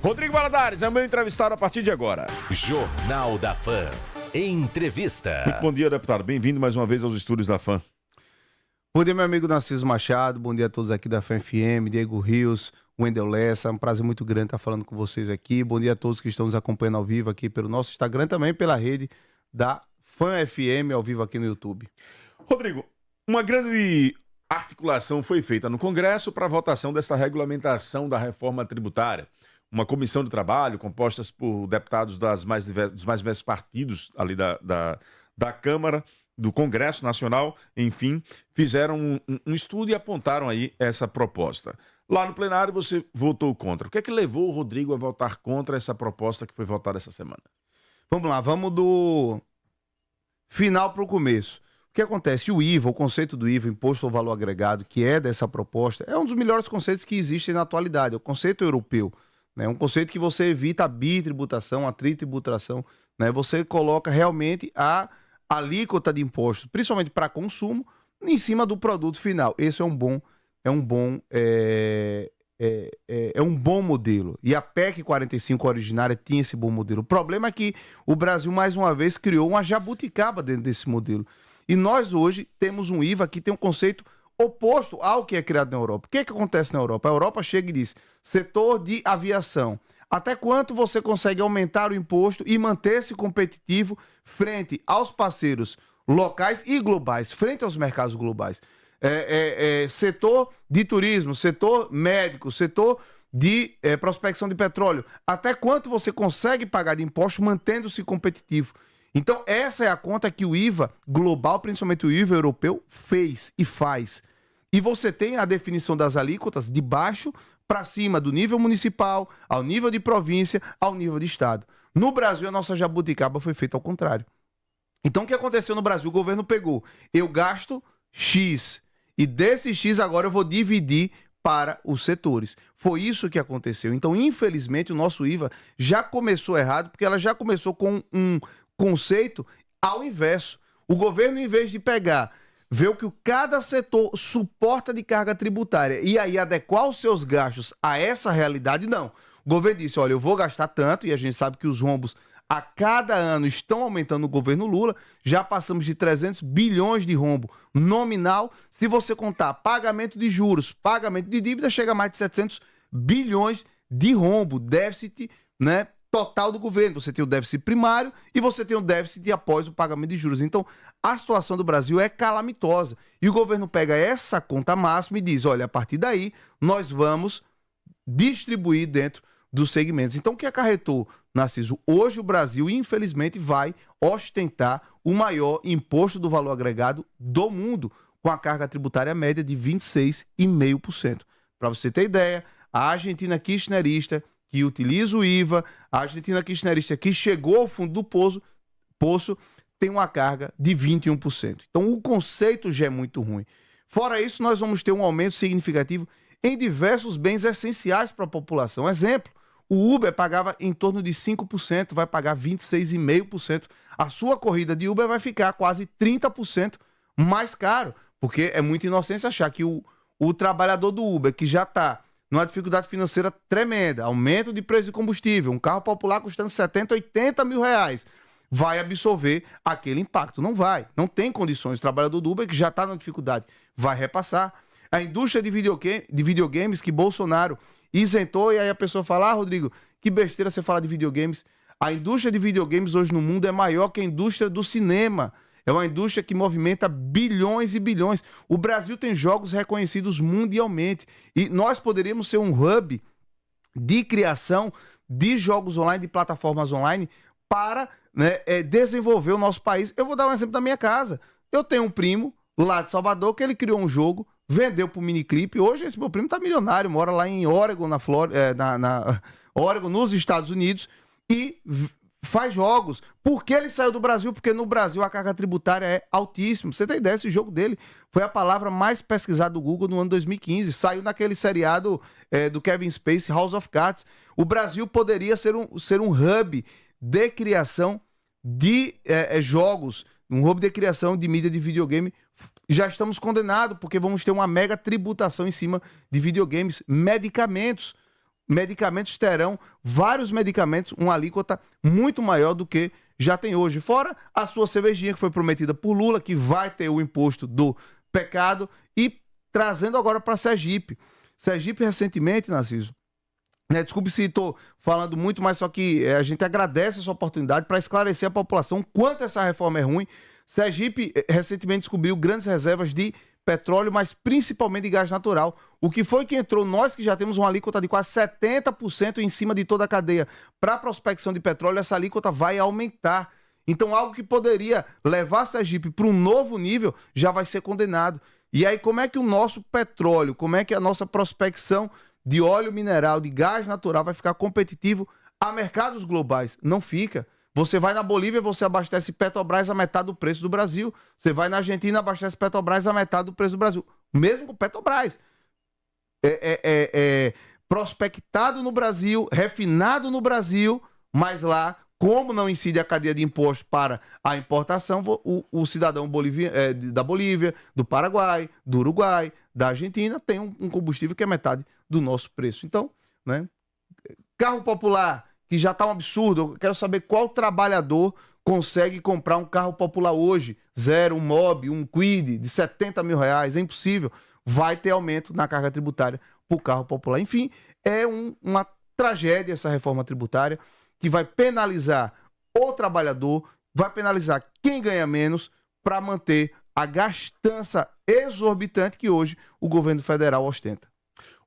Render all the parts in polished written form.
Rodrigo Valadares é o meu entrevistado a partir de agora. Jornal da Fã. Entrevista. Muito bom dia, deputado. Bem-vindo mais uma vez aos estúdios da Fã. Bom dia, meu amigo Narciso Machado. Bom dia a todos aqui da Fã FM, Diego Rios, Wendel Lessa. É um prazer muito grande estar falando com vocês aqui. Bom dia a todos que estão nos acompanhando ao vivo aqui pelo nosso Instagram, também pela rede da Fã FM, ao vivo aqui no YouTube. Rodrigo, uma grande articulação foi feita no Congresso para a votação dessa regulamentação da reforma tributária. Uma comissão de trabalho composta por deputados dos mais diversos partidos ali da Câmara, do Congresso Nacional, enfim, fizeram um estudo e apontaram aí essa proposta. Lá no plenário você votou contra. O que é que levou o Rodrigo a votar contra essa proposta que foi votada essa semana? Vamos lá, vamos do final para o começo. O que acontece? O IVA, o conceito do IVA, Imposto ao Valor Agregado, que é dessa proposta, é um dos melhores conceitos que existem na atualidade, é o conceito europeu. É um conceito que você evita a bitributação, a tritributação, né? Você coloca realmente a alíquota de imposto, principalmente para consumo, em cima do produto final. Esse é um bom modelo. E a PEC 45 originária tinha esse bom modelo. O problema é que o Brasil, mais uma vez, criou uma jabuticaba dentro desse modelo. E nós, hoje, temos um IVA que tem um conceito oposto ao que é criado na Europa. O que é que acontece na Europa? A Europa chega e diz, setor de aviação, até quanto você consegue aumentar o imposto e manter-se competitivo frente aos parceiros locais e globais, frente aos mercados globais? Setor de turismo, setor médico, setor de prospecção de petróleo, até quanto você consegue pagar de imposto mantendo-se competitivo? Então, essa é a conta que o IVA global, principalmente o IVA europeu, fez e faz. E você tem a definição das alíquotas de baixo para cima, do nível municipal, ao nível de província, ao nível de estado. No Brasil, a nossa jabuticaba foi feita ao contrário. Então, o que aconteceu no Brasil? O governo pegou, eu gasto X, e desse X agora eu vou dividir para os setores. Foi isso que aconteceu. Então, infelizmente, o nosso IVA já começou errado, porque ela já começou com um conceito ao inverso. O governo, em vez de ver o que cada setor suporta de carga tributária e aí adequar os seus gastos a essa realidade, não. O governo disse, olha, eu vou gastar tanto, e a gente sabe que os rombos a cada ano estão aumentando no governo Lula, já passamos de 300 bilhões de rombo nominal. Se você contar pagamento de juros, pagamento de dívida, chega a mais de 700 bilhões de rombo, déficit, né, total do governo. Você tem o déficit primário e você tem o déficit após o pagamento de juros. Então, a situação do Brasil é calamitosa. E o governo pega essa conta máxima e diz, olha, a partir daí, nós vamos distribuir dentro dos segmentos. Então, o que acarretou, Narciso? Hoje o Brasil, infelizmente, vai ostentar o maior imposto do valor agregado do mundo, com a carga tributária média de 26,5%. Para você ter ideia, a Argentina kirchnerista, que utiliza o IVA, a Argentina kirchnerista que chegou ao fundo do poço, tem uma carga de 21%. Então o conceito já é muito ruim. Fora isso, nós vamos ter um aumento significativo em diversos bens essenciais para a população. Exemplo, o Uber pagava em torno de 5%, vai pagar 26,5%. A sua corrida de Uber vai ficar quase 30% mais caro, porque é muita inocência achar que o trabalhador do Uber, que já está numa dificuldade financeira tremenda, aumento de preço de combustível, um carro popular custando 70, 80 mil reais, vai absorver aquele impacto. Não vai, não tem condições. O trabalhador do Uber, que já está na dificuldade, vai repassar. A indústria de videogames que Bolsonaro isentou, e aí a pessoa fala, Rodrigo, que besteira você falar de videogames. A indústria de videogames hoje no mundo é maior que a indústria do cinema. É uma indústria que movimenta bilhões e bilhões. O Brasil tem jogos reconhecidos mundialmente. E nós poderíamos ser um hub de criação de jogos online, de plataformas online, para, né, desenvolver o nosso país. Eu vou dar um exemplo da minha casa. Eu tenho um primo lá de Salvador que ele criou um jogo, vendeu pro Miniclip. Hoje esse meu primo tá milionário, mora lá em Oregon, Oregon, nos Estados Unidos, e faz jogos. Por que ele saiu do Brasil? Porque no Brasil a carga tributária é altíssima. Você tem ideia, esse jogo dele foi a palavra mais pesquisada do Google no ano 2015. Saiu naquele seriado do Kevin Spacey, House of Cards. O Brasil poderia ser um hub de criação de jogos, um hub de criação de mídia de videogame. Já estamos condenados, porque vamos ter uma mega tributação em cima de videogames, medicamentos. medicamentos terão, vários medicamentos, uma alíquota muito maior do que já tem hoje. Fora a sua cervejinha, que foi prometida por Lula, que vai ter o imposto do pecado, e trazendo agora para Sergipe. Sergipe, recentemente, Narciso, desculpe se estou falando muito, mas só que a gente agradece essa oportunidade para esclarecer a população quanto essa reforma é ruim. Sergipe recentemente descobriu grandes reservas de petróleo, mas principalmente de gás natural. O que foi que entrou, nós que já temos uma alíquota de quase 70% em cima de toda a cadeia para a prospecção de petróleo, essa alíquota vai aumentar. Então, algo que poderia levar Sergipe para um novo nível já vai ser condenado. E aí, como é que o nosso petróleo, como é que a nossa prospecção de óleo mineral, de gás natural vai ficar competitivo a mercados globais? Não fica. Você vai na Bolívia, você abastece Petrobras a metade do preço do Brasil. Você vai na Argentina, abastece Petrobras a metade do preço do Brasil. Mesmo com Petrobras. Prospectado no Brasil, refinado no Brasil, mas lá, como não incide a cadeia de impostos para a importação, o cidadão da Bolívia, do Paraguai, do Uruguai, da Argentina, tem um combustível que é metade do nosso preço. Então, né, carro popular, que já está um absurdo, eu quero saber qual trabalhador consegue comprar um carro popular hoje, zero, um Mobi, um Kwid, de 70 mil reais, é impossível. Vai ter aumento na carga tributária para o carro popular. Enfim, é uma tragédia essa reforma tributária, que vai penalizar o trabalhador, vai penalizar quem ganha menos para manter a gastança exorbitante que hoje o governo federal ostenta.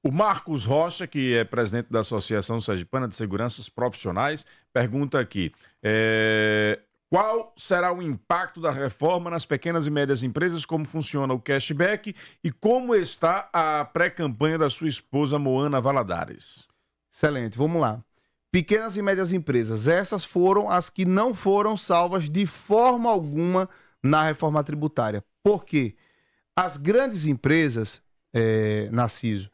O Marcos Rocha, que é presidente da Associação Sergipana de Seguranças Profissionais, pergunta aqui, qual será o impacto da reforma nas pequenas e médias empresas, como funciona o cashback e como está a pré-campanha da sua esposa Moana Valadares? Excelente, vamos lá. Pequenas e médias empresas, essas foram as que não foram salvas de forma alguma na reforma tributária. Por quê? As grandes empresas, Narciso,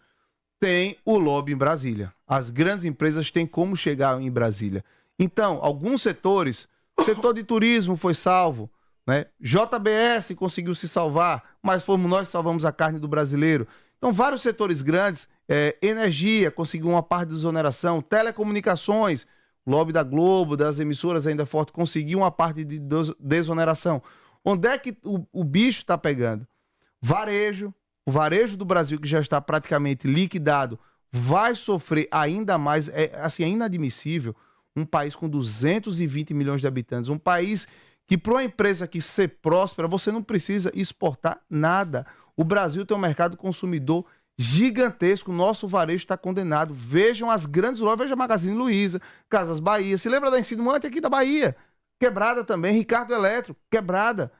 têm o lobby em Brasília. As grandes empresas têm como chegar em Brasília. Então, alguns setores, setor de turismo foi salvo, né? JBS conseguiu se salvar, mas fomos nós que salvamos a carne do brasileiro. Então, vários setores grandes, energia conseguiu uma parte de desoneração, telecomunicações, lobby da Globo, das emissoras ainda forte, conseguiu uma parte de desoneração. Onde é que o bicho está pegando? Varejo. O varejo do Brasil, que já está praticamente liquidado, vai sofrer ainda mais. É inadmissível um país com 220 milhões de habitantes, um país que, para uma empresa que ser próspera, você não precisa exportar nada. O Brasil tem um mercado consumidor gigantesco, nosso varejo está condenado. Vejam as grandes lojas, veja Magazine Luiza, Casas Bahia. Se lembra da Insinuante aqui da Bahia? Quebrada também, Ricardo Eletro, quebrada.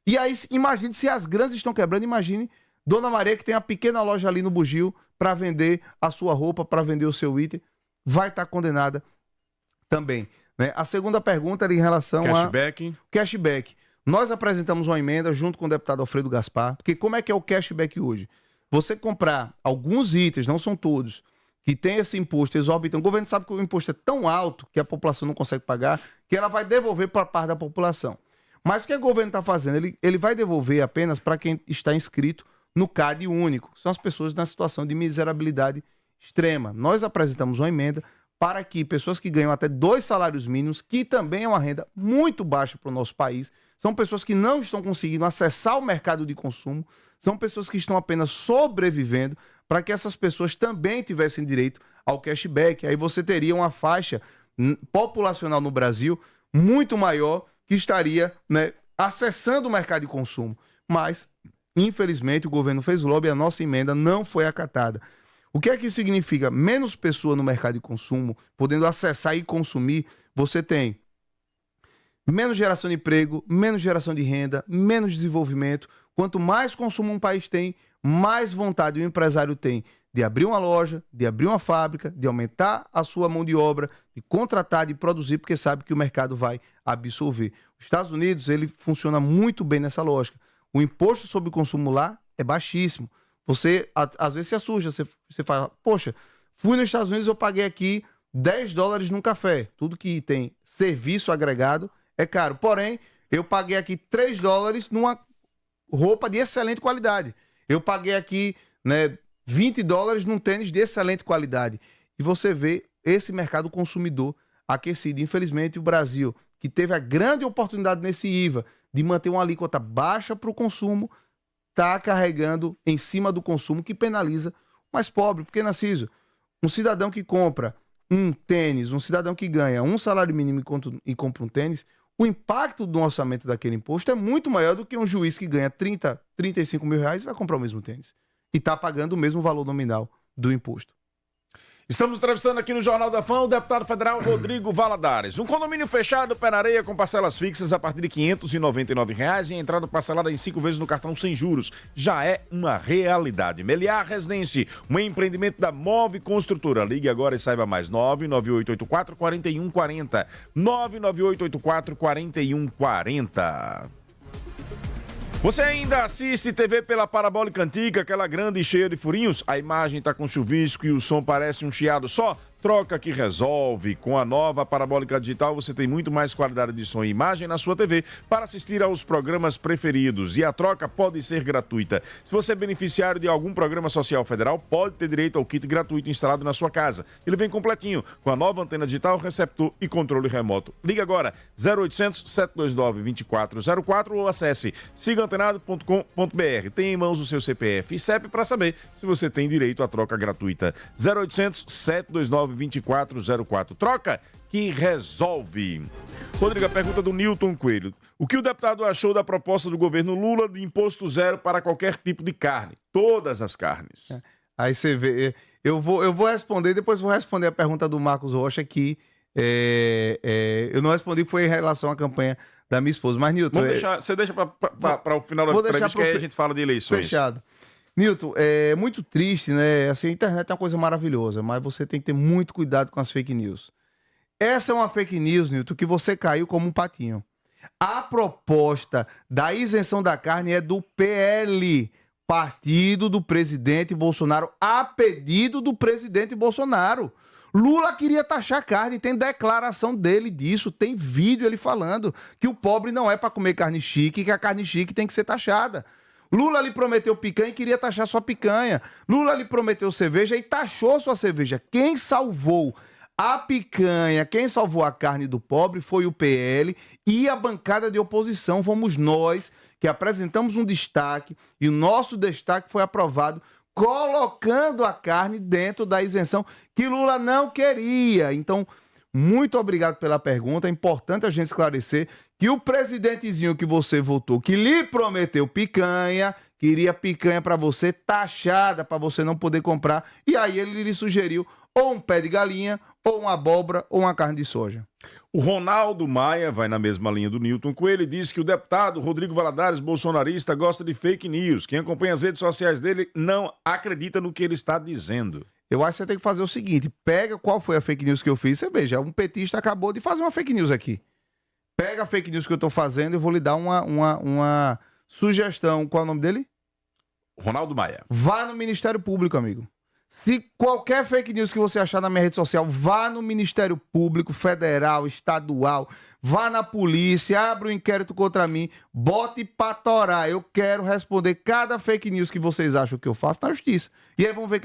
E aí, imagine, se as grandes estão quebrando, imagine Dona Maria, que tem a pequena loja ali no Bugio para vender a sua roupa, para vender o seu item, vai estar condenada também, né? A segunda pergunta era em relação cashback. Nós apresentamos uma emenda junto com o deputado Alfredo Gaspar, porque como é que é o cashback hoje? Você comprar alguns itens, não são todos, que tem esse imposto exorbitante. O governo sabe que o imposto é tão alto que a população não consegue pagar, que ela vai devolver para parte da população. Mas o que o governo está fazendo? Ele vai devolver apenas para quem está inscrito no CAD único. São as pessoas na situação de miserabilidade extrema. Nós apresentamos uma emenda para que pessoas que ganham até 2 salários mínimos, que também é uma renda muito baixa para o nosso país, são pessoas que não estão conseguindo acessar o mercado de consumo, são pessoas que estão apenas sobrevivendo, para que essas pessoas também tivessem direito ao cashback. Aí você teria uma faixa populacional no Brasil muito maior que estaria, né, acessando o mercado de consumo. Mas, infelizmente, o governo fez lobby e a nossa emenda não foi acatada. O que é que isso significa? Menos pessoa no mercado de consumo, podendo acessar e consumir, você tem menos geração de emprego, menos geração de renda, menos desenvolvimento. Quanto mais consumo um país tem, mais vontade o empresário tem de abrir uma loja, de abrir uma fábrica, de aumentar a sua mão de obra, de contratar, de produzir, porque sabe que o mercado vai absorver. Os Estados Unidos, ele funciona muito bem nessa lógica. O imposto sobre o consumo lá é baixíssimo. Você, às vezes, se assusta, você fala, poxa, fui nos Estados Unidos, eu paguei aqui $10 num café. Tudo que tem serviço agregado é caro. Porém, eu paguei aqui $3 numa roupa de excelente qualidade. Eu paguei aqui, né, $20 num tênis de excelente qualidade. e você vê esse mercado consumidor aquecido. Infelizmente, o Brasil, que teve a grande oportunidade nesse IVA de manter uma alíquota baixa para o consumo, está carregando em cima do consumo, que penaliza o mais pobre. Porque, Narciso, um cidadão que compra um tênis, um cidadão que ganha um salário mínimo e compra um tênis, o impacto do orçamento daquele imposto é muito maior do que um juiz que ganha 30, 35 mil reais e vai comprar o mesmo tênis. E está pagando o mesmo valor nominal do imposto. Estamos entrevistando aqui no Jornal da Fã o deputado federal Rodrigo Valadares. Um condomínio fechado, pé na areia, com parcelas fixas a partir de R$ 599 e entrada parcelada em 5 vezes no cartão sem juros. Já é uma realidade. Meliá Residência, um empreendimento da Move Construtora. Ligue agora e saiba mais. 99884-4140. 99884-4140. Você ainda assiste TV pela parabólica antiga, aquela grande e cheia de furinhos? A imagem está com chuvisco e o som parece um chiado só? Troca que resolve. Com a nova parabólica digital, você tem muito mais qualidade de som e imagem na sua TV para assistir aos programas preferidos. E a troca pode ser gratuita. Se você é beneficiário de algum programa social federal, pode ter direito ao kit gratuito instalado na sua casa. Ele vem completinho, com a nova antena digital, receptor e controle remoto. Ligue agora, 0800 729 2404 ou acesse sigaantenado.com.br. Tenha em mãos o seu CPF e CEP para saber se você tem direito à troca gratuita. 0800 729 2404. Troca que resolve. Rodrigo, a pergunta do Newton Coelho. O que o deputado achou da proposta do governo Lula de imposto zero para qualquer tipo de carne? Todas as carnes. Aí você vê. Eu vou responder, depois vou responder a pergunta do Marcos Rocha, que eu não respondi, foi em relação à campanha da minha esposa. Mas, Newton... Você deixa para o final da entrevista, que aí a gente fala de eleições. Fechado. Newton, é muito triste, né? Assim, a internet é uma coisa maravilhosa, mas você tem que ter muito cuidado com as fake news. Essa é uma fake news, Newton, que você caiu como um patinho. A proposta da isenção da carne é do PL, partido do presidente Bolsonaro, a pedido do presidente Bolsonaro. Lula queria taxar carne, tem declaração dele disso, tem vídeo ele falando que o pobre não é para comer carne chique, que a carne chique tem que ser taxada. Lula lhe prometeu picanha e queria taxar sua picanha. Lula lhe prometeu cerveja e taxou sua cerveja. Quem salvou a picanha, quem salvou a carne do pobre foi o PL e a bancada de oposição. Fomos nós que apresentamos um destaque e o nosso destaque foi aprovado, colocando a carne dentro da isenção que Lula não queria. Então, muito obrigado pela pergunta. É importante a gente esclarecer que o presidentezinho que você votou, que lhe prometeu picanha, queria picanha para você taxada, para você não poder comprar. E aí ele lhe sugeriu ou um pé de galinha, ou uma abóbora, ou uma carne de soja. O Ronaldo Maia vai na mesma linha do Newton Coelho e diz que o deputado Rodrigo Valadares, bolsonarista, gosta de fake news. Quem acompanha as redes sociais dele não acredita no que ele está dizendo. Eu acho que você tem que fazer o seguinte, pega qual foi a fake news que eu fiz, você veja, um petista acabou de fazer uma fake news aqui. Pega a fake news que eu estou fazendo e vou lhe dar uma sugestão. Qual é o nome dele? Ronaldo Maia. Vá no Ministério Público, amigo. Se qualquer fake news que você achar na minha rede social, vá no Ministério Público, federal, estadual, vá na polícia, abra um inquérito contra mim, bote pra torar. Eu quero responder cada fake news que vocês acham que eu faço na justiça. E aí vamos ver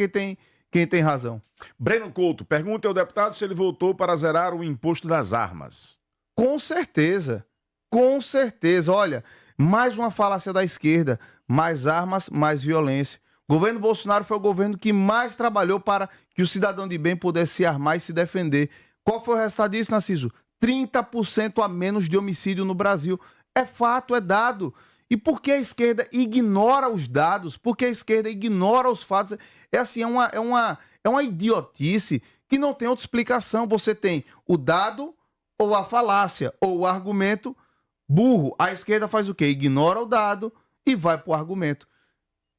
quem tem razão. Breno Couto, pergunta ao deputado se ele votou para zerar o imposto das armas. Com certeza. Com certeza. Olha, mais uma falácia da esquerda. Mais armas, mais violência. O governo Bolsonaro foi o governo que mais trabalhou para que o cidadão de bem pudesse se armar e se defender. Qual foi o resultado disso, Narciso? 30% a menos de homicídio no Brasil. É fato, é dado. E por que a esquerda ignora os dados? Por que a esquerda ignora os fatos? É assim, é uma idiotice que não tem outra explicação. Você tem o dado ou a falácia, ou o argumento burro. A esquerda faz o quê? Ignora o dado e vai para o argumento.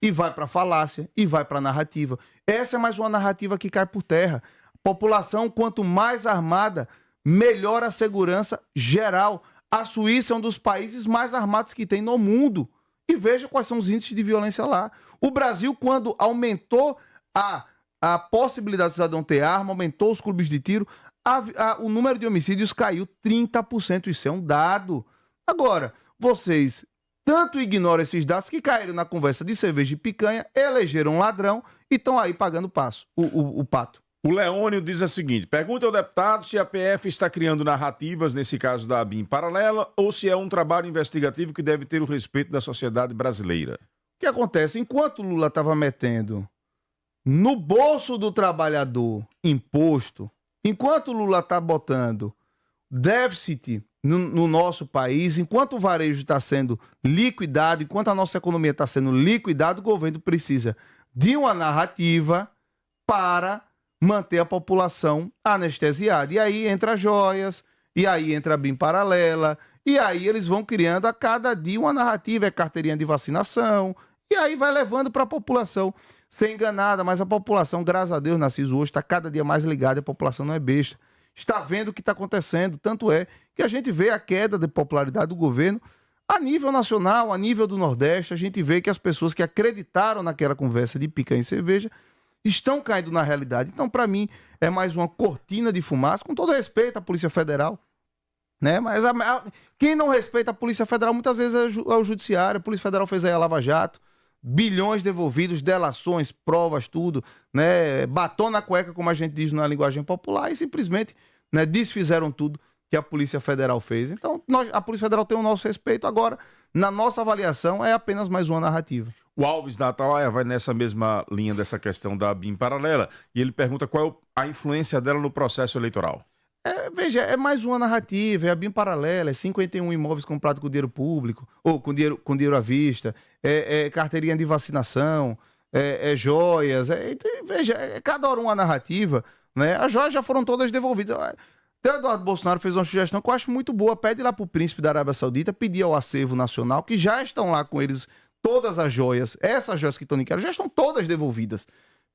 E vai para a falácia, e vai para a narrativa. Essa é mais uma narrativa que cai por terra. A população, quanto mais armada, melhor a segurança geral. A Suíça é um dos países mais armados que tem no mundo. E veja quais são os índices de violência lá. O Brasil, quando aumentou a possibilidade do cidadão ter arma, aumentou os clubes de tiro, o número de homicídios caiu 30%. Isso é um dado. Agora, vocês tanto ignoram esses dados que caíram na conversa de cerveja e picanha, elegeram um ladrão e estão aí pagando o pato. O Leônio diz o seguinte: pergunta ao deputado se a PF está criando narrativas, nesse caso da ABIN paralela, ou se é um trabalho investigativo que deve ter o respeito da sociedade brasileira. O que acontece? Enquanto o Lula estava metendo no bolso do trabalhador imposto, enquanto o Lula está botando déficit no nosso país, enquanto o varejo está sendo liquidado, enquanto a nossa economia está sendo liquidada, o governo precisa de uma narrativa para manter a população anestesiada. E aí entra joias, e aí entra a BIM paralela, e aí eles vão criando a cada dia uma narrativa, é carteirinha de vacinação, e aí vai levando para a população ser enganada. Mas a população, graças a Deus, Narciso, hoje está cada dia mais ligada, a população não é besta. Está vendo o que está acontecendo, tanto é que a gente vê a queda de popularidade do governo a nível nacional, a nível do Nordeste. A gente vê que as pessoas que acreditaram naquela conversa de picanha e cerveja estão caindo na realidade. Então, para mim, é mais uma cortina de fumaça, com todo respeito à Polícia Federal, né? Mas quem não respeita a Polícia Federal muitas vezes é o Judiciário. A Polícia Federal fez aí a Lava Jato, bilhões devolvidos, delações, provas, tudo, né? Batom na cueca, como a gente diz na linguagem popular, e simplesmente, né, desfizeram tudo que a Polícia Federal fez. Então, a Polícia Federal tem o nosso respeito. Agora, na nossa avaliação, é apenas mais uma narrativa. O Alves da Atalaia vai nessa mesma linha dessa questão da BIM paralela, e ele pergunta qual é a influência dela no processo eleitoral. Veja, é mais uma narrativa, é a BIM paralela, é 51 imóveis comprados com dinheiro público, ou com dinheiro à vista, é carteirinha de vacinação, é joias, veja, cada hora uma narrativa, né? As joias já foram todas devolvidas. O Eduardo Bolsonaro fez uma sugestão que eu acho muito boa, pede lá para o príncipe da Arábia Saudita pedir ao acervo nacional, que já estão lá com eles todas as joias, essas joias que estão em queda, já estão todas devolvidas.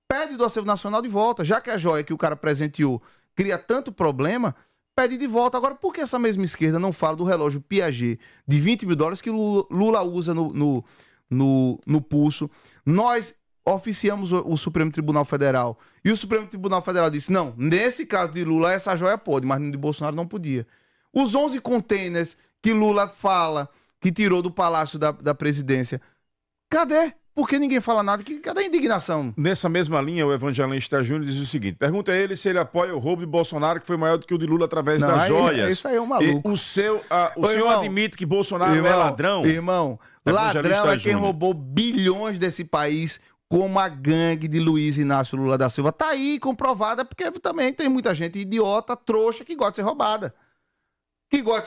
Pede do acervo nacional de volta, já que a joia que o cara presenteou cria tanto problema, pede de volta. Agora, por que essa mesma esquerda não fala do relógio Piaget de $20 mil que Lula usa no pulso? Nós oficiamos o Supremo Tribunal Federal e o Supremo Tribunal Federal disse, não, nesse caso de Lula essa joia pode, mas no de Bolsonaro não podia. Os 11 containers que Lula fala que tirou do Palácio da Presidência, cadê? Por que ninguém fala nada? Cadê a indignação? Nessa mesma linha, o Evangelista Júnior diz o seguinte: pergunta a ele se ele apoia o roubo de Bolsonaro, que foi maior do que o de Lula através das joias. Isso aí é um maluco. O senhor admite que Bolsonaro é ladrão? Irmão, ladrão é quem roubou bilhões desse país, como a gangue de Luiz Inácio Lula da Silva. Tá aí comprovada, porque também tem muita gente idiota, trouxa, que gosta de ser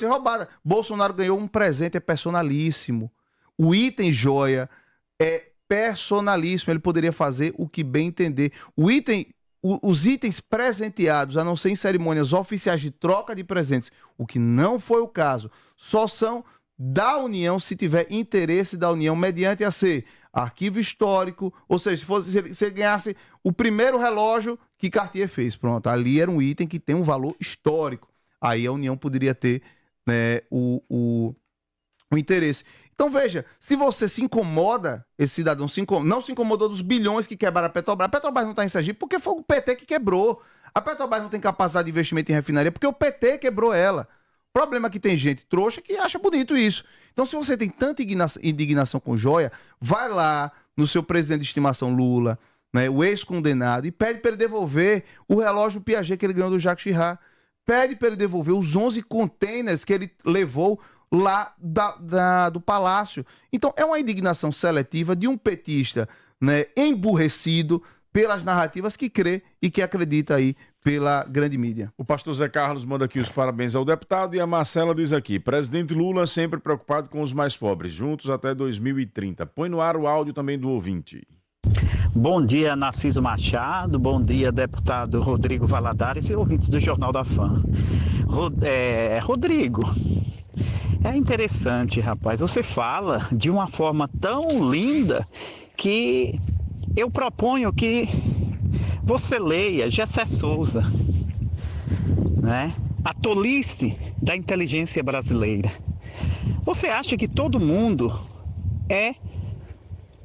roubada. Bolsonaro ganhou um presente, é personalíssimo. O item joia é personalíssimo, ele poderia fazer o que bem entender. Os itens presenteados, a não ser em cerimônias oficiais de troca de presentes, o que não foi o caso, só são da União se tiver interesse da União, mediante a ser arquivo histórico, ou seja, se ele ganhasse o primeiro relógio que Cartier fez, pronto, ali era um item que tem um valor histórico. Aí a União poderia ter, né, o interesse. Então veja, se você se incomoda, esse cidadão não se incomodou dos bilhões que quebraram a Petrobras não está em Sergipe porque foi o PT que quebrou. A Petrobras não tem capacidade de investimento em refinaria porque o PT quebrou ela. O problema é que tem gente trouxa que acha bonito isso. Então se você tem tanta indignação com joia, vai lá no seu presidente de estimação Lula, né, o ex-condenado, e pede para ele devolver o relógio Piaget que ele ganhou do Jacques Chirac. Pede para ele devolver os 11 containers que ele levou lá do Palácio. Então é uma indignação seletiva de um petista, né, emburrecido pelas narrativas que crê e que acredita aí pela grande mídia. O pastor Zé Carlos manda aqui os parabéns ao deputado, e a Marcela diz aqui: presidente Lula sempre preocupado com os mais pobres, juntos até 2030. Põe no ar o áudio também do ouvinte. Bom dia, Narciso Machado, bom dia, deputado Rodrigo Valadares e ouvintes do Jornal da Fã. Rodrigo, é interessante, rapaz, você fala de uma forma tão linda que eu proponho que você leia Gessé Souza, né? A tolice da inteligência brasileira. Você acha que todo mundo é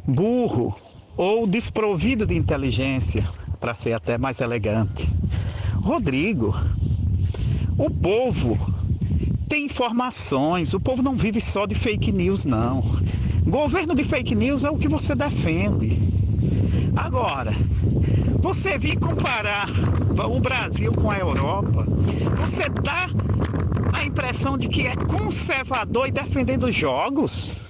burro ou desprovido de inteligência, para ser até mais elegante? Rodrigo, o povo tem informações, o povo não vive só de fake news, não. Governo de fake news é o que você defende. Agora, Você vir comparar o Brasil com a Europa, você dá a impressão de que é conservador e defendendo jogos.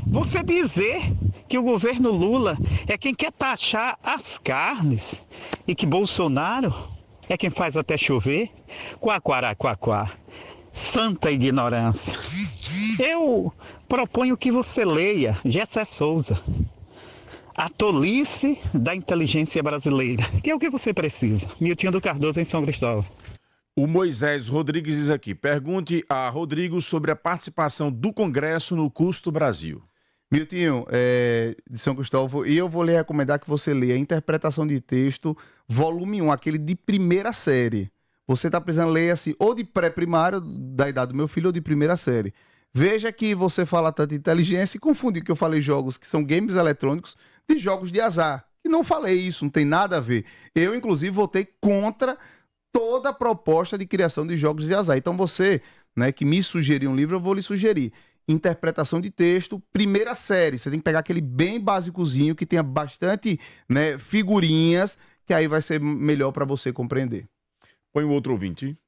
Você dizer que o governo Lula é quem quer taxar as carnes e que Bolsonaro é quem faz até chover, quaquaraquaquá. Santa ignorância. Eu proponho que você leia Gessé Souza, A Tolice da Inteligência Brasileira, que é o que você precisa. Miltinho do Cardoso, em São Cristóvão. O Moisés Rodrigues diz aqui, pergunte a Rodrigo sobre a participação do Congresso no Custo Brasil. Miltinho, de São Cristóvão, e eu vou lhe recomendar que você leia a Interpretação de Texto, volume 1, aquele de primeira série. Você está precisando ler assim, ou de pré-primário, da idade do meu filho, ou de primeira série. Veja que você fala tanto de inteligência e confunde que eu falei jogos que são games eletrônicos de jogos de azar. E não falei isso, não tem nada a ver. Eu, inclusive, votei contra toda a proposta de criação de jogos de azar. Então você, né, que me sugeriu um livro, eu vou lhe sugerir. Interpretação de texto, primeira série. Você tem que pegar aquele bem básicozinho, que tenha bastante, né, figurinhas, que aí vai ser melhor para você compreender. Põe o outro ouvinte.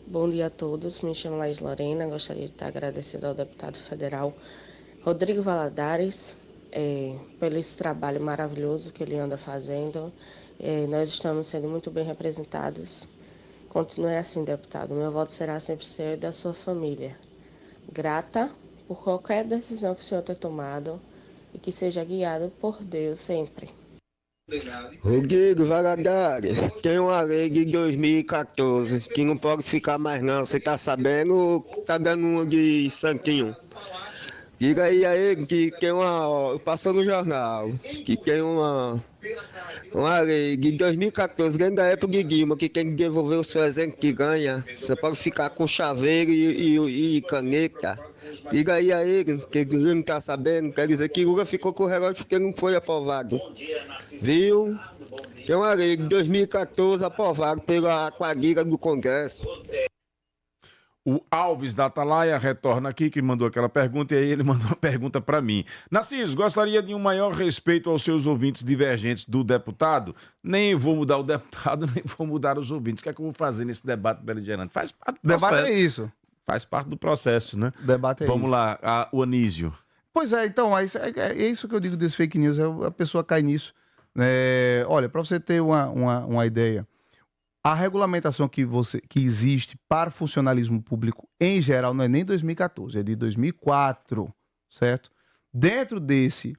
Bom dia a todos, me chamo Laís Lorena, gostaria de estar agradecendo ao deputado federal Rodrigo Valadares pelo esse trabalho maravilhoso que ele anda fazendo. Nós estamos sendo muito bem representados. Continue assim, deputado. Meu voto será sempre seu e da sua família. Grata por qualquer decisão que o senhor tenha tomado e que seja guiado por Deus sempre. Rodrigo Valadares, tem uma lei de 2014 que não pode ficar mais não. Você tá sabendo? Tá dando uma de santinho. Diga aí a ele que tem uma... Passou no jornal. Que tem uma lei de 2014, dentro da época de Dilma, que tem que devolver os presentes que ganha. Você pode ficar com chaveiro e caneta. Diga aí a ele que ele não tá sabendo. Quer dizer que Lula ficou com o relógio porque não foi aprovado. Viu? Tem uma lei de 2014 aprovada pela quadrilha do Congresso. O Alves da Atalaia retorna aqui, que mandou aquela pergunta, e aí ele mandou uma pergunta para mim. Narciso, gostaria de um maior respeito aos seus ouvintes divergentes do deputado? Nem vou mudar o deputado, nem vou mudar os ouvintes. O que é que eu vou fazer nesse debate beligerante? Faz parte do processo. Debate é isso. Faz parte do processo, né? Debate é Vamos isso. lá, o Anísio. Pois é, então, é isso que eu digo desse fake news, a pessoa cai nisso. Olha, para você ter uma ideia, a regulamentação que existe para funcionalismo público em geral não é nem 2014, é de 2004, certo? Dentro desse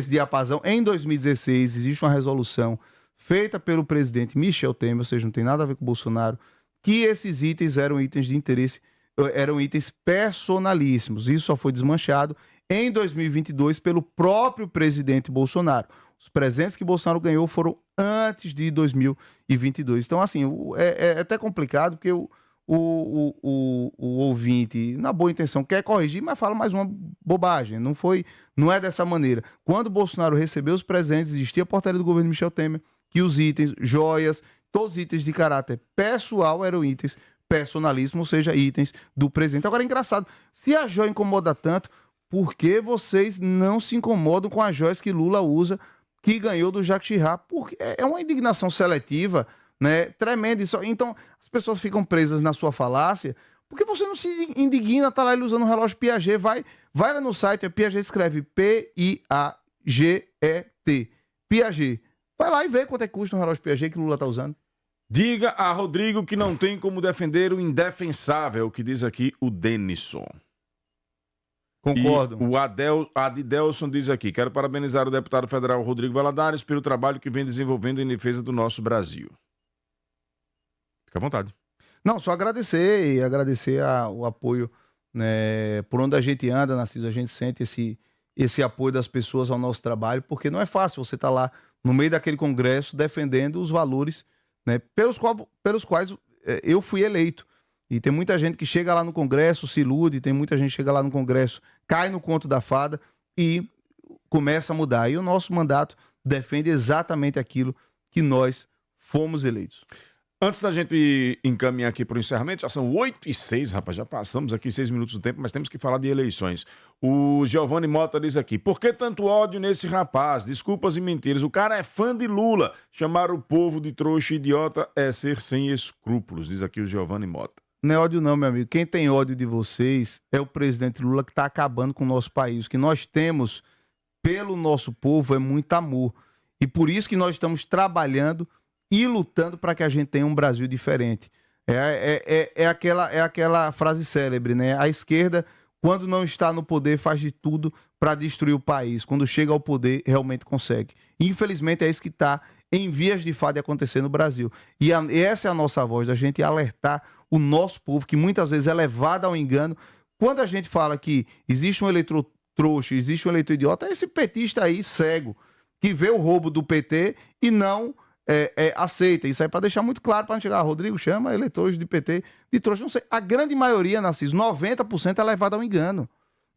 diapasão, em 2016, existe uma resolução feita pelo presidente Michel Temer, ou seja, não tem nada a ver com o Bolsonaro, que esses itens eram itens de interesse, eram itens personalíssimos. Isso só foi desmanchado em 2022 pelo próprio presidente Bolsonaro. Os presentes que Bolsonaro ganhou foram antes de 2022. Então, assim, é até complicado, porque o ouvinte, na boa intenção, quer corrigir, mas fala mais uma bobagem. Não é dessa maneira. Quando Bolsonaro recebeu os presentes, existia a portaria do governo Michel Temer, que os itens, joias, todos os itens de caráter pessoal eram itens personalíssimos, ou seja, itens do presidente. Agora, é engraçado, se a joia incomoda tanto, por que vocês não se incomodam com as joias que Lula usa, que ganhou do Jacques Chirac? Porque é uma indignação seletiva, né, tremenda. Então, as pessoas ficam presas na sua falácia, porque você não se indigna, tá lá ele usando um relógio Piaget. Vai lá no site, Piaget escreve P-I-A-G-E-T. Piaget. Vai lá e vê quanto é que custa um relógio Piaget que Lula tá usando. Diga a Rodrigo que não tem como defender o indefensável, que diz aqui o Denison. Concordo. E o Adidelson diz aqui, quero parabenizar o deputado federal Rodrigo Valadares pelo trabalho que vem desenvolvendo em defesa do nosso Brasil. Fica à vontade. Não, só agradecer o apoio, né, por onde a gente anda, Narciso, a gente sente esse apoio das pessoas ao nosso trabalho, porque não é fácil você estar lá no meio daquele congresso defendendo os valores, né, pelos quais eu fui eleito. E tem muita gente que chega lá no Congresso, se ilude, tem muita gente que chega lá no Congresso, cai no conto da fada e começa a mudar. E o nosso mandato defende exatamente aquilo que nós fomos eleitos. Antes da gente encaminhar aqui para o encerramento, já são 8h06, rapaz, já passamos aqui 6 minutos do tempo, mas temos que falar de eleições. O Giovanni Mota diz aqui, por que tanto ódio nesse rapaz? Desculpas e mentiras, o cara é fã de Lula. Chamar o povo de trouxa e idiota é ser sem escrúpulos, diz aqui o Giovanni Mota. Não é ódio não, meu amigo. Quem tem ódio de vocês é o presidente Lula, que está acabando com o nosso país. O que nós temos pelo nosso povo é muito amor. E por isso que nós estamos trabalhando e lutando para que a gente tenha um Brasil diferente. É aquela frase célebre, né? A esquerda, quando não está no poder, faz de tudo para destruir o país. Quando chega ao poder, realmente consegue. Infelizmente, é isso que está em vias de fato de acontecer no Brasil. E essa é a nossa voz, da gente alertar o nosso povo, que muitas vezes é levado ao engano. Quando a gente fala que existe um eleitor trouxa, existe um eleitor idiota, é esse petista aí, cego, que vê o roubo do PT e não aceita. Isso aí para deixar muito claro, para não chegar, Rodrigo chama eleitores de PT de trouxa. Não sei, a grande maioria, Narciso, 90% é levado ao engano.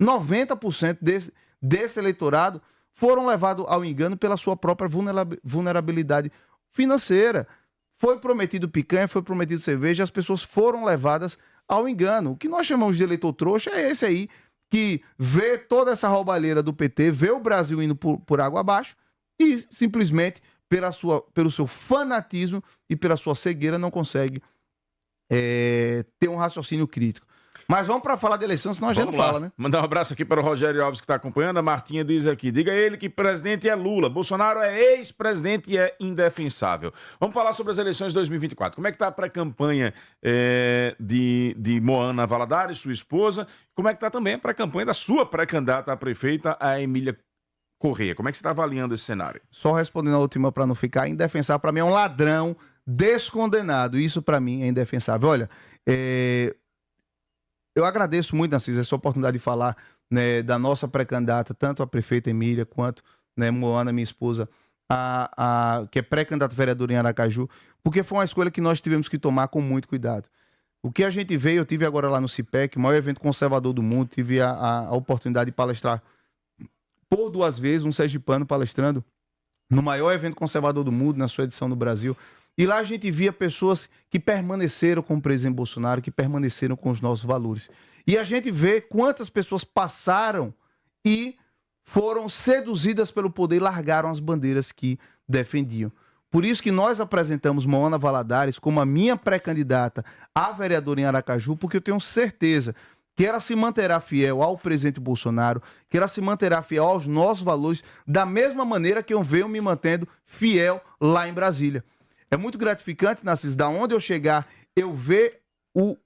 90% desse eleitorado foram levados ao engano pela sua própria vulnerabilidade financeira. Foi prometido picanha, foi prometido cerveja, as pessoas foram levadas ao engano. O que nós chamamos de eleitor trouxa é esse aí, que vê toda essa roubalheira do PT, vê o Brasil indo por água abaixo e simplesmente, pelo seu fanatismo e pela sua cegueira, não consegue ter um raciocínio crítico. Mas vamos para falar de eleição, senão a gente não fala, né? Mandar um abraço aqui para o Rogério Alves, que está acompanhando. A Martinha diz aqui, diga a ele que presidente é Lula, Bolsonaro é ex-presidente e é indefensável. Vamos falar sobre as eleições de 2024. Como é que está a pré-campanha de Moana Valadares, sua esposa? Como é que está também a pré-campanha da sua pré-candidata a prefeita, a Emília Correia? Como é que você está avaliando esse cenário? Só respondendo a última para não ficar indefensável, para mim é um ladrão descondenado. Isso para mim é indefensável. Olha, eu agradeço muito, Narciso, essa oportunidade de falar, né, da nossa pré-candidata, tanto a prefeita Emília quanto, né, Moana, minha esposa, que é pré-candidata vereadora em Aracaju, porque foi uma escolha que nós tivemos que tomar com muito cuidado. O que a gente veio, eu tive agora lá no CIPEC, o maior evento conservador do mundo, tive a oportunidade de palestrar por 2 vezes, um sergipano palestrando no maior evento conservador do mundo, na sua edição no Brasil. E lá a gente via pessoas que permaneceram com o presidente Bolsonaro, que permaneceram com os nossos valores. E a gente vê quantas pessoas passaram e foram seduzidas pelo poder e largaram as bandeiras que defendiam. Por isso que nós apresentamos Moana Valadares como a minha pré-candidata a vereadora em Aracaju, porque eu tenho certeza que ela se manterá fiel ao presidente Bolsonaro, que ela se manterá fiel aos nossos valores, da mesma maneira que eu venho me mantendo fiel lá em Brasília. É muito gratificante, Narciso, da onde eu chegar, eu ver o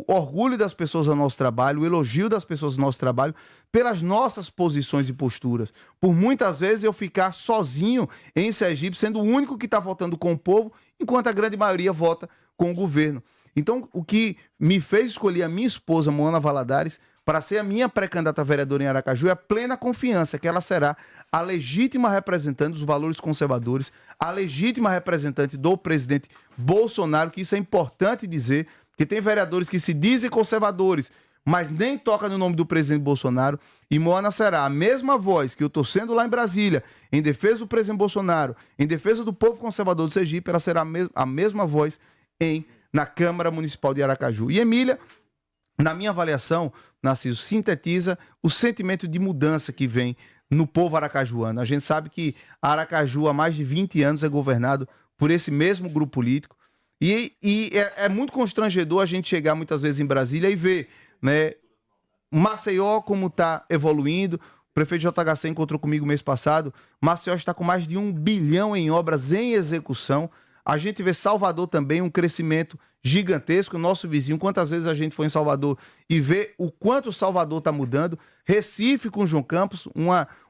orgulho das pessoas ao nosso trabalho, o elogio das pessoas ao nosso trabalho, pelas nossas posições e posturas. Por muitas vezes eu ficar sozinho em Sergipe, sendo o único que está votando com o povo, enquanto a grande maioria vota com o governo. Então, o que me fez escolher a minha esposa, Moana Valadares, para ser a minha pré-candidata a vereadora em Aracaju, é a plena confiança que ela será a legítima representante dos valores conservadores, a legítima representante do presidente Bolsonaro, que isso é importante dizer, que tem vereadores que se dizem conservadores, mas nem toca no nome do presidente Bolsonaro, e Moana será a mesma voz que eu estou sendo lá em Brasília, em defesa do presidente Bolsonaro, em defesa do povo conservador do Sergipe, ela será a mesma voz na Câmara Municipal de Aracaju. E Emília, na minha avaliação, Narciso, sintetiza o sentimento de mudança que vem no povo aracajuano. A gente sabe que Aracaju, há mais de 20 anos, é governado por esse mesmo grupo político. E é muito constrangedor a gente chegar muitas vezes em Brasília e ver, né, Maceió como está evoluindo. O prefeito JHC encontrou comigo mês passado. Maceió está com mais de 1 bilhão em obras em execução. A gente vê Salvador também, um crescimento gigantesco, nosso vizinho. Quantas vezes a gente foi em Salvador e vê o quanto Salvador está mudando. Recife com João Campos,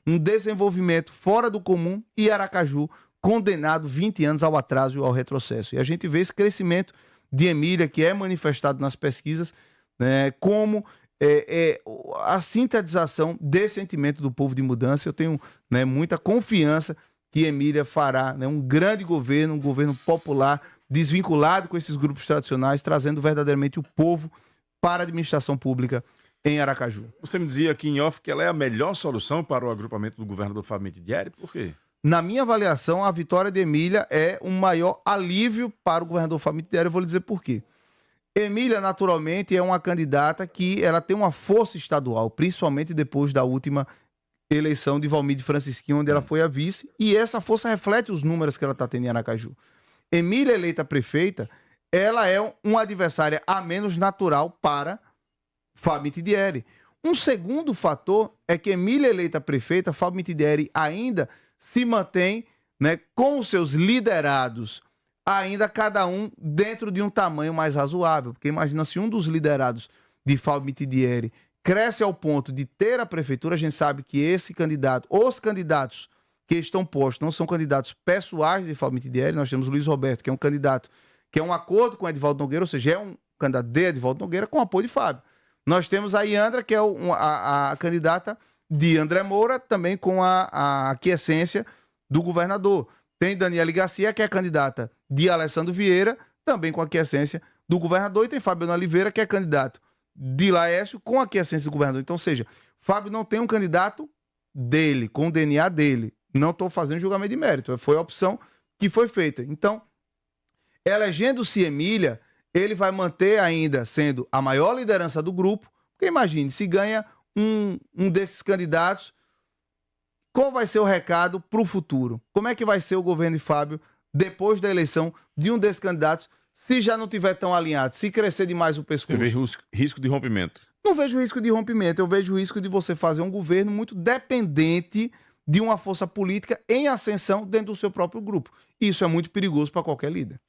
um desenvolvimento fora do comum. E Aracaju, condenado 20 anos ao atraso e ao retrocesso. E a gente vê esse crescimento de Emília, que é manifestado nas pesquisas, né, como a sintetização desse sentimento do povo de mudança. Eu tenho, né, muita confiança que Emília fará, né, um grande governo, um governo popular, desvinculado com esses grupos tradicionais, trazendo verdadeiramente o povo para a administração pública em Aracaju. Você me dizia aqui em off que ela é a melhor solução para o agrupamento do governador Fábio Mentidieri, por quê? na minha avaliação, a vitória de Emília é um maior alívio para o governador Fábio Mitidieri. Eu vou lhe dizer por quê. Emília, naturalmente, é uma candidata que ela tem uma força estadual, principalmente depois da última eleição de Valmir Francisquinho, onde ela foi a vice, e essa força reflete os números que ela está tendo em Aracaju. Emília, eleita prefeita, ela é uma adversária a menos natural para Fábio Mitidieri. Um segundo fator é que Emília, eleita prefeita, Fábio Mitidieri ainda se mantém, né, com os seus liderados, ainda cada um dentro de um tamanho mais razoável. Porque imagina, se um dos liderados de Fábio Mitidieri cresce ao ponto de ter a prefeitura, a gente sabe que esse candidato, os candidatos que estão postos, não são candidatos pessoais de Fábio Mitidieri. Nós temos o Luiz Roberto, que é um candidato que é um acordo com Edivaldo Nogueira, ou seja, é um candidato de Edivaldo Nogueira com apoio de Fábio. Nós temos a Iandra, que é a candidata de André Moura, também com a aquiescência do governador. Tem Daniele Garcia, que é candidata de Alessandro Vieira, também com a aquiescência do governador. E tem Fabiano Oliveira, que é candidato de Laércio, com a aquiescência do governador. Então, ou seja, Fábio não tem um candidato dele, com o DNA dele. Não estou fazendo julgamento de mérito. Foi a opção que foi feita. Então, elegendo-se Emília, ele vai manter ainda sendo a maior liderança do grupo. Porque imagine, se ganha um desses candidatos, qual vai ser o recado para o futuro? Como é que vai ser o governo de Fábio depois da eleição de um desses candidatos, se já não tiver tão alinhado, se crescer demais o pescoço? Você vê risco de rompimento? Não vejo risco de rompimento, eu vejo o risco de você fazer um governo muito dependente de uma força política em ascensão dentro do seu próprio grupo. Isso é muito perigoso para qualquer líder.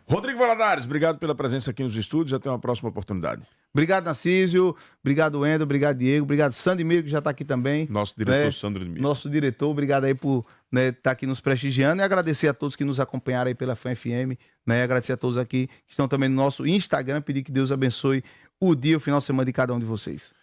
Rodrigo Valadares, obrigado pela presença aqui nos estúdios. Até uma próxima oportunidade. Obrigado, Narcísio. Obrigado, Wendel. Obrigado, Diego. Obrigado, Sandimiro, que já está aqui também. Nosso diretor, Sandro Dimiro. Nosso diretor, obrigado aí por estar aqui nos prestigiando. E agradecer a todos que nos acompanharam aí pela FAM FM. Agradecer a todos aqui que estão também no nosso Instagram. Pedir que Deus abençoe o dia, o final de semana de cada um de vocês.